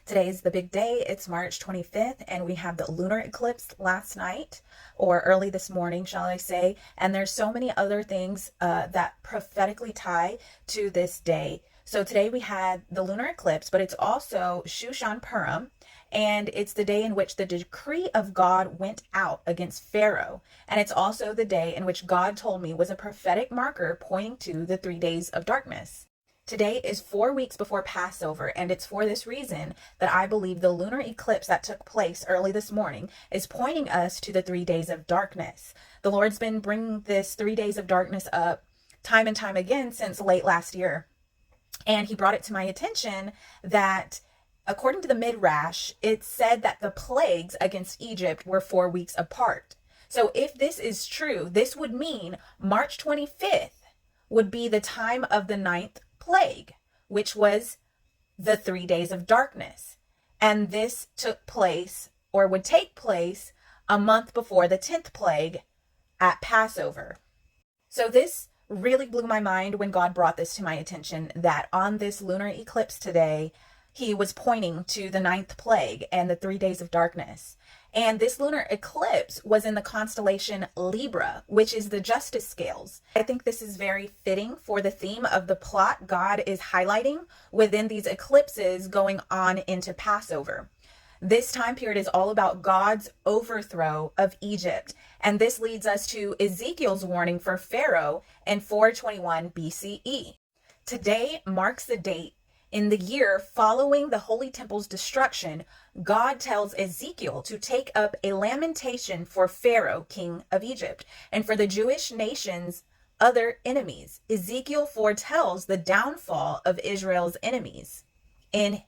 Today is the big day. It's March 25th, and we have the lunar eclipse last night, or early this morning, shall I say. And there's so many other things that prophetically tie to this day. So today we had the lunar eclipse, but it's also Shushan Purim, and it's the day in which the decree of God went out against Pharaoh. And it's also the day in which God told me was a prophetic marker pointing to the 3 days of darkness. Today is 4 weeks before Passover, and it's for this reason that I believe the lunar eclipse that took place early this morning is pointing us to the 3 days of darkness. The Lord's been bringing this 3 days of darkness up time and time again since late last year. And he brought it to my attention that according to the Midrash, it said that the plagues against Egypt were 4 weeks apart. So if this is true, this would mean March 25th would be the time of the ninth plague, which was the 3 days of darkness. And this took place, or would take place, a month before the 10th plague at Passover. So this really blew my mind when God brought this to my attention, that on this lunar eclipse today, he was pointing to the ninth plague and the 3 days of darkness. And this lunar eclipse was in the constellation Libra, which is the justice scales. I think this is very fitting for the theme of the plot God is highlighting within these eclipses going on into Passover. This time period is all about God's overthrow of Egypt. And this leads us to Ezekiel's warning for Pharaoh in 421 BCE. Today marks the date in the year following the Holy Temple's destruction. God tells Ezekiel to take up a lamentation for Pharaoh, king of Egypt, and for the Jewish nation's other enemies. Ezekiel foretells the downfall of Israel's enemies in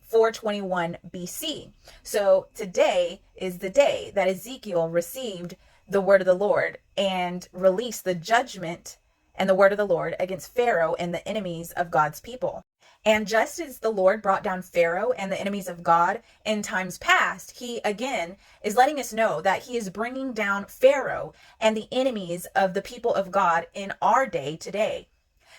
421 BC. So today is the day that Ezekiel received the word of the Lord and released the judgment and the word of the Lord against Pharaoh and the enemies of God's people. And just as the Lord brought down Pharaoh and the enemies of God in times past, he again is letting us know that he is bringing down Pharaoh and the enemies of the people of God in our day today.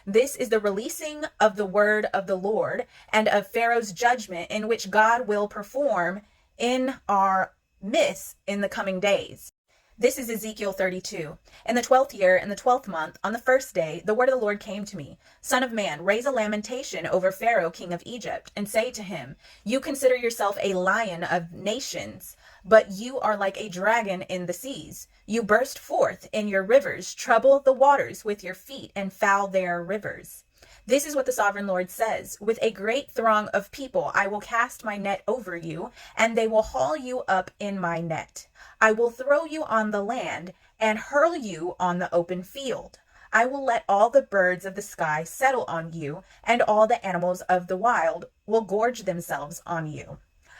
This is the releasing of the word of the Lord and of Pharaoh's judgment, in which God will perform in our midst in the coming days. This is Ezekiel 32. In the 12th year, in the 12th month, on the first day, the word of the Lord came to me. Son of man, raise a lamentation over Pharaoh, king of Egypt, and say to him, you consider yourself a lion of nations, but you are like a dragon in the seas. You burst forth in your rivers, trouble the waters with your feet, and foul their rivers. This is what the sovereign Lord says. With a great throng of people, I will cast my net over you, and they will haul you up in my net. I will throw you on the land and hurl you on the open field. I will let all the birds of the sky settle on you, and all the animals of the wild will gorge themselves on you.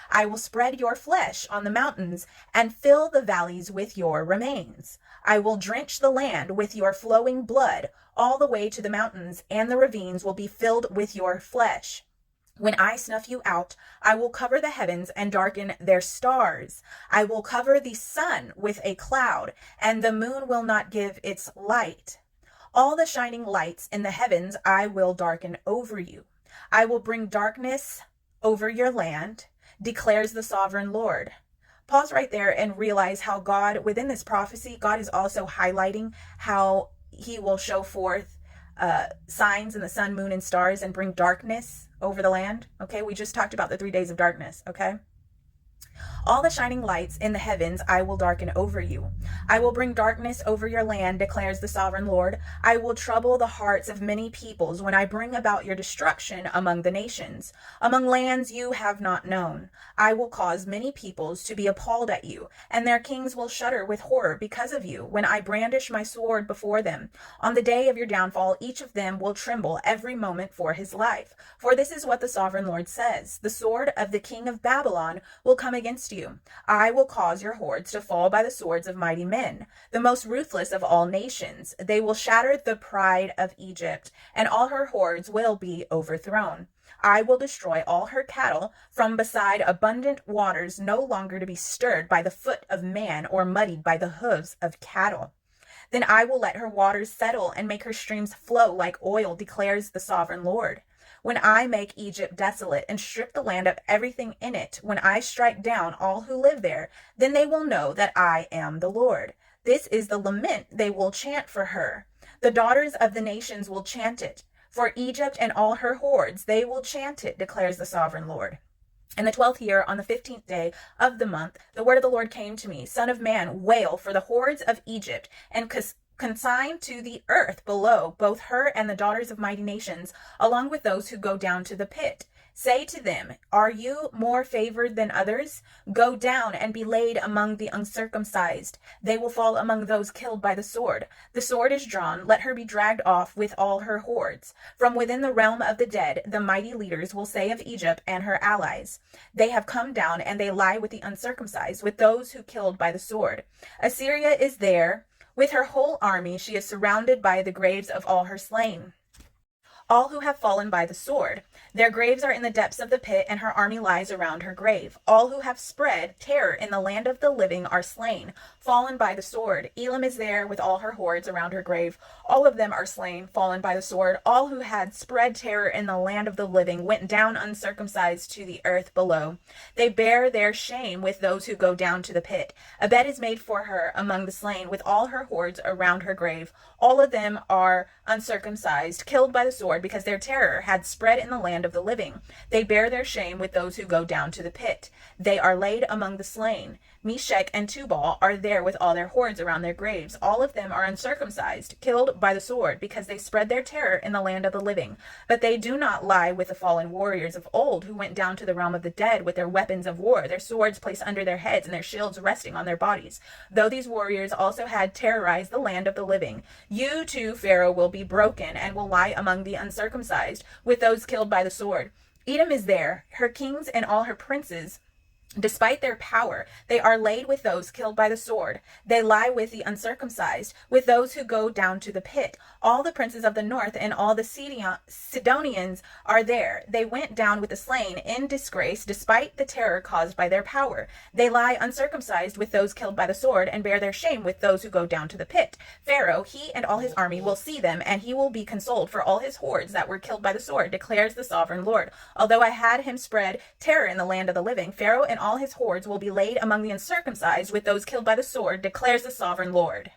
I will spread your flesh on the mountains and fill the valleys with your remains. I will drench the land with your flowing blood all the way to the mountains, and the ravines will be filled with your flesh. When I snuff you out, I will cover the heavens and darken their stars. I will cover the sun with a cloud, and the moon will not give its light. All the shining lights in the heavens I will darken over you. I will bring darkness over your land, declares the sovereign Lord. Pause right there and realize how God, within this prophecy, God is also highlighting how he will show forth signs in the sun, moon, and stars and bring darkness over the land. Okay, we just talked about the 3 days of darkness. Okay. All the shining lights in the heavens I will darken over you. I will bring darkness over your land, declares the sovereign Lord. I will trouble the hearts of many peoples when I bring about your destruction among the nations, among lands you have not known. I will cause many peoples to be appalled at you, and their kings will shudder with horror because of you when I brandish my sword before them. On the day of your downfall, each of them will tremble every moment for his life. For this is what the sovereign Lord says. The sword of the king of Babylon will come against you. I will cause your hordes to fall by the swords of mighty men, the most ruthless of all nations. They will shatter the pride of Egypt, and all her hordes will be overthrown. I will destroy all her cattle from beside abundant waters, no longer to be stirred by the foot of man or muddied by the hooves of cattle. Then I will let her waters settle and make her streams flow like oil, declares the sovereign Lord. when I make Egypt desolate and strip the land of everything in it, when I strike down all who live there, then they will know that I am the Lord. This is the lament they will chant for her. The daughters of the nations will chant it. For Egypt and all her hordes, they will chant it, declares the sovereign Lord. In the 12th year, on the 15th day of the month, the word of the Lord came to me. Son of man, wail for the hordes of Egypt, and consign to the earth below both her and the daughters of mighty nations, along with those who go down to the pit. Say to them, are you more favored than others? Go down and be laid among the uncircumcised. They will fall among those killed by the sword. The sword is drawn. Let her be dragged off with all her hordes. From within the realm of the dead, the mighty leaders will say of Egypt and her allies, they have come down and they lie with the uncircumcised, with those who killed by the sword. Assyria is there. With her whole army, she is surrounded by the graves of all her slain, all who have fallen by the sword. Their graves are in the depths of the pit, and her army lies around her grave. All who have spread terror in the land of the living are slain, fallen by the sword. Elam is there with all her hordes around her grave. All of them are slain, fallen by the sword. All who had spread terror in the land of the living went down uncircumcised to the earth below. They bear their shame with those who go down to the pit. A bed is made for her among the slain, with all her hordes around her grave. All of them are uncircumcised, killed by the sword, because their terror had spread in the land of the living. They bear their shame with those who go down to the pit. They are laid among the slain. Meshech and Tubal are there with all their hordes around their graves. All of them are uncircumcised, killed by the sword, because they spread their terror in the land of the living. But they do not lie with the fallen warriors of old, who went down to the realm of the dead with their weapons of war, their swords placed under their heads and their shields resting on their bodies. Though these warriors also had terrorized the land of the living, you too, Pharaoh, will be broken and will lie among the uncircumcised, with those killed by the sword. Edom is there, her kings and all her princes. Despite their power, they are laid with those killed by the sword. They lie with the uncircumcised, with those who go down to the pit. All the princes of the north and all the Sidonians are there. They went down with the slain in disgrace, despite the terror caused by their power. They lie uncircumcised with those killed by the sword, and bear their shame with those who go down to the pit. Pharaoh, he and all his army will see them, and he will be consoled for all his hordes that were killed by the sword, declares the sovereign Lord. Although I had him spread terror in the land of the living, Pharaoh and all his hordes will be laid among the uncircumcised with those killed by the sword, declares the sovereign Lord.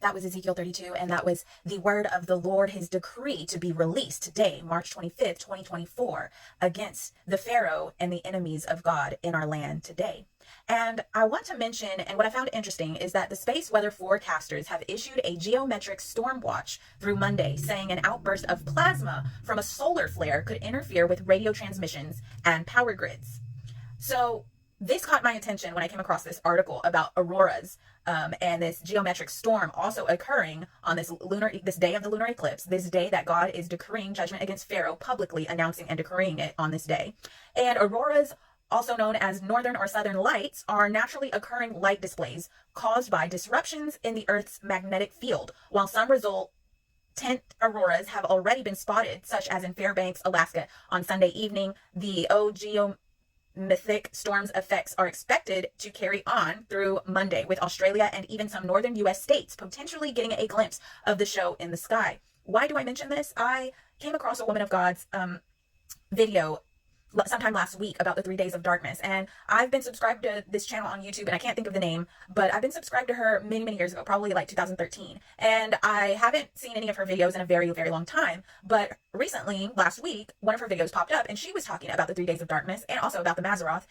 That was Ezekiel 32, and that was the word of the Lord, his decree to be released today, March 25th, 2024, against the Pharaoh and the enemies of God in our land today. And I want to mention, and what I found interesting is that the space weather forecasters have issued a geometric storm watch through Monday, saying an outburst of plasma from a solar flare could interfere with radio transmissions and power grids. So this caught my attention when I came across this article about auroras and this geometric storm also occurring on this day of the lunar eclipse, this day that God is decreeing judgment against Pharaoh, publicly announcing and decreeing it on this day. And auroras, also known as northern or southern lights, are naturally occurring light displays caused by disruptions in the Earth's magnetic field. While some resultant auroras have already been spotted, such as in Fairbanks, Alaska on Sunday evening, the geomorphic storm's effects are expected to carry on through Monday, with Australia and even some northern U.S. states potentially getting a glimpse of the show in the sky. Why do I mention this? I came across a Woman of God's video sometime last week about the 3 days of darkness, and I've been subscribed to this channel on YouTube, and I can't think of the name, but I've been subscribed to her many years ago, probably like 2013, and I haven't seen any of her videos in a very long time. But recently, last week, one of her videos popped up, and she was talking about the 3 days of darkness and also about the Mazzaroth.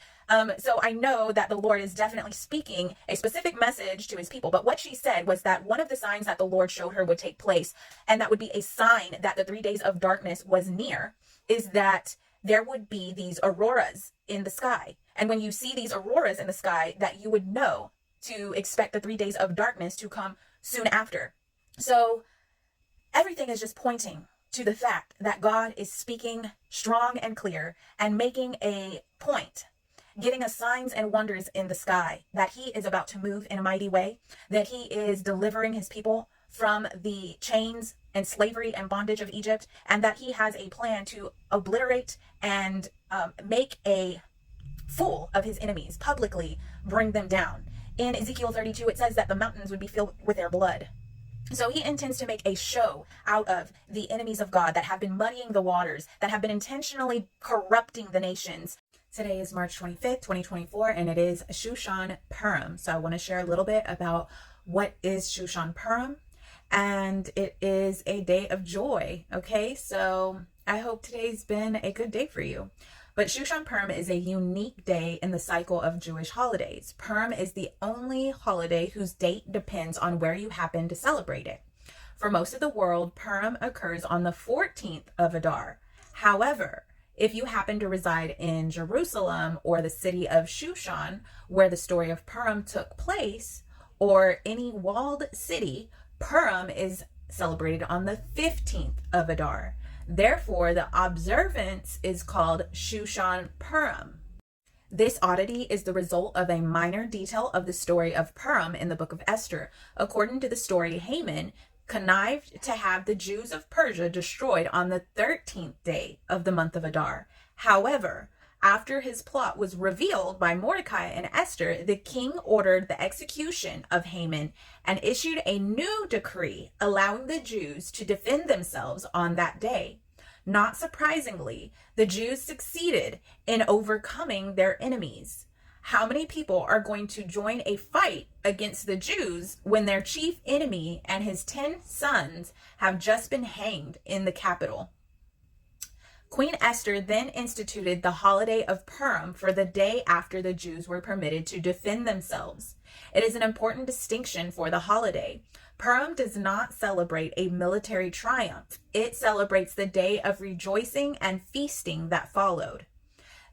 So I know that the Lord is definitely speaking a specific message to his people. But what she said was that one of the signs that the Lord showed her would take place, and that would be a sign that the 3 days of darkness was near, is that there would be these auroras in the sky. And when you see these auroras in the sky, that you would know to expect the 3 days of darkness to come soon after. So everything is just pointing to the fact that God is speaking strong and clear and making a point, giving us signs and wonders in the sky, that he is about to move in a mighty way, that he is delivering his people from the chains and slavery and bondage of Egypt, and that he has a plan to obliterate and make a fool of his enemies, publicly bring them down. In Ezekiel 32, it says that the mountains would be filled with their blood. So he intends to make a show out of the enemies of God that have been muddying the waters, that have been intentionally corrupting the nations. Today is March 25th, 2024, and it is Shushan Purim. So I want to share a little bit about what is Shushan Purim, and it is a day of joy. Okay, so I hope today's been a good day for you. But Shushan Purim is a unique day in the cycle of Jewish holidays. Purim is the only holiday whose date depends on where you happen to celebrate it. For most of the world, Purim occurs on the 14th of Adar. However, if you happen to reside in Jerusalem or the city of Shushan, where the story of Purim took place, or any walled city, Purim is celebrated on the 15th of Adar. Therefore, the observance is called Shushan Purim. This oddity is the result of a minor detail of the story of Purim in the book of Esther. According to the story, Haman connived to have the Jews of Persia destroyed on the 13th day of the month of Adar. However, after his plot was revealed by Mordecai and Esther, the king ordered the execution of Haman and issued a new decree allowing the Jews to defend themselves on that day. Not surprisingly, the Jews succeeded in overcoming their enemies. How many people are going to join a fight against the Jews when their chief enemy and his 10 sons have just been hanged in the capital? Queen Esther then instituted the holiday of Purim for the day after the Jews were permitted to defend themselves. It is an important distinction for the holiday. Purim does not celebrate a military triumph. It celebrates the day of rejoicing and feasting that followed.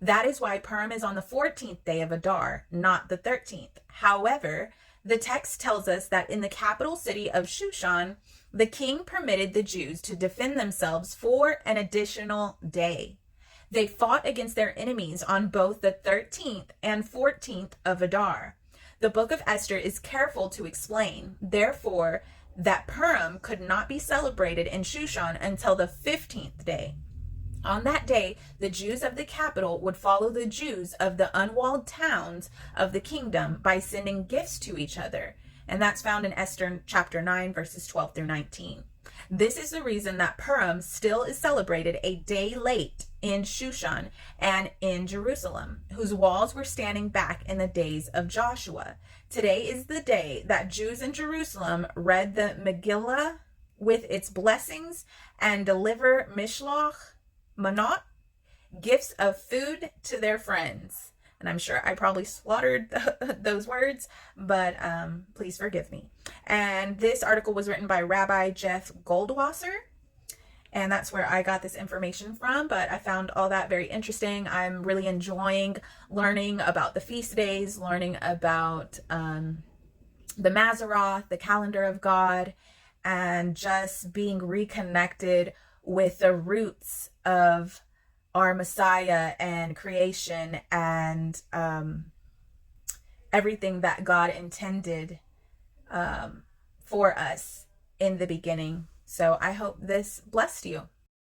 That is why Purim is on the 14th day of Adar, not the 13th. However, the text tells us that in the capital city of Shushan, the king permitted the Jews to defend themselves for an additional day. They fought against their enemies on both the 13th and 14th of Adar. The book of Esther is careful to explain, therefore, that Purim could not be celebrated in Shushan until the 15th day. On that day, the Jews of the capital would follow the Jews of the unwalled towns of the kingdom by sending gifts to each other. And that's found in Esther chapter 9, verses 12 through 19. This is the reason that Purim still is celebrated a day late in Shushan and in Jerusalem, whose walls were standing back in the days of Joshua. Today is the day that Jews in Jerusalem read the Megillah with its blessings and deliver mishloach manot, gifts of food to their friends. And I'm sure I probably slaughtered those words, but please forgive me. And this article was written by Rabbi Jeff Goldwasser, and that's where I got this information from, but I found all that very interesting. I'm really enjoying learning about the feast days, learning about the Mazaroth, the calendar of God, and just being reconnected with the roots of our Messiah and creation and everything that God intended for us in the beginning. So I hope this blessed you.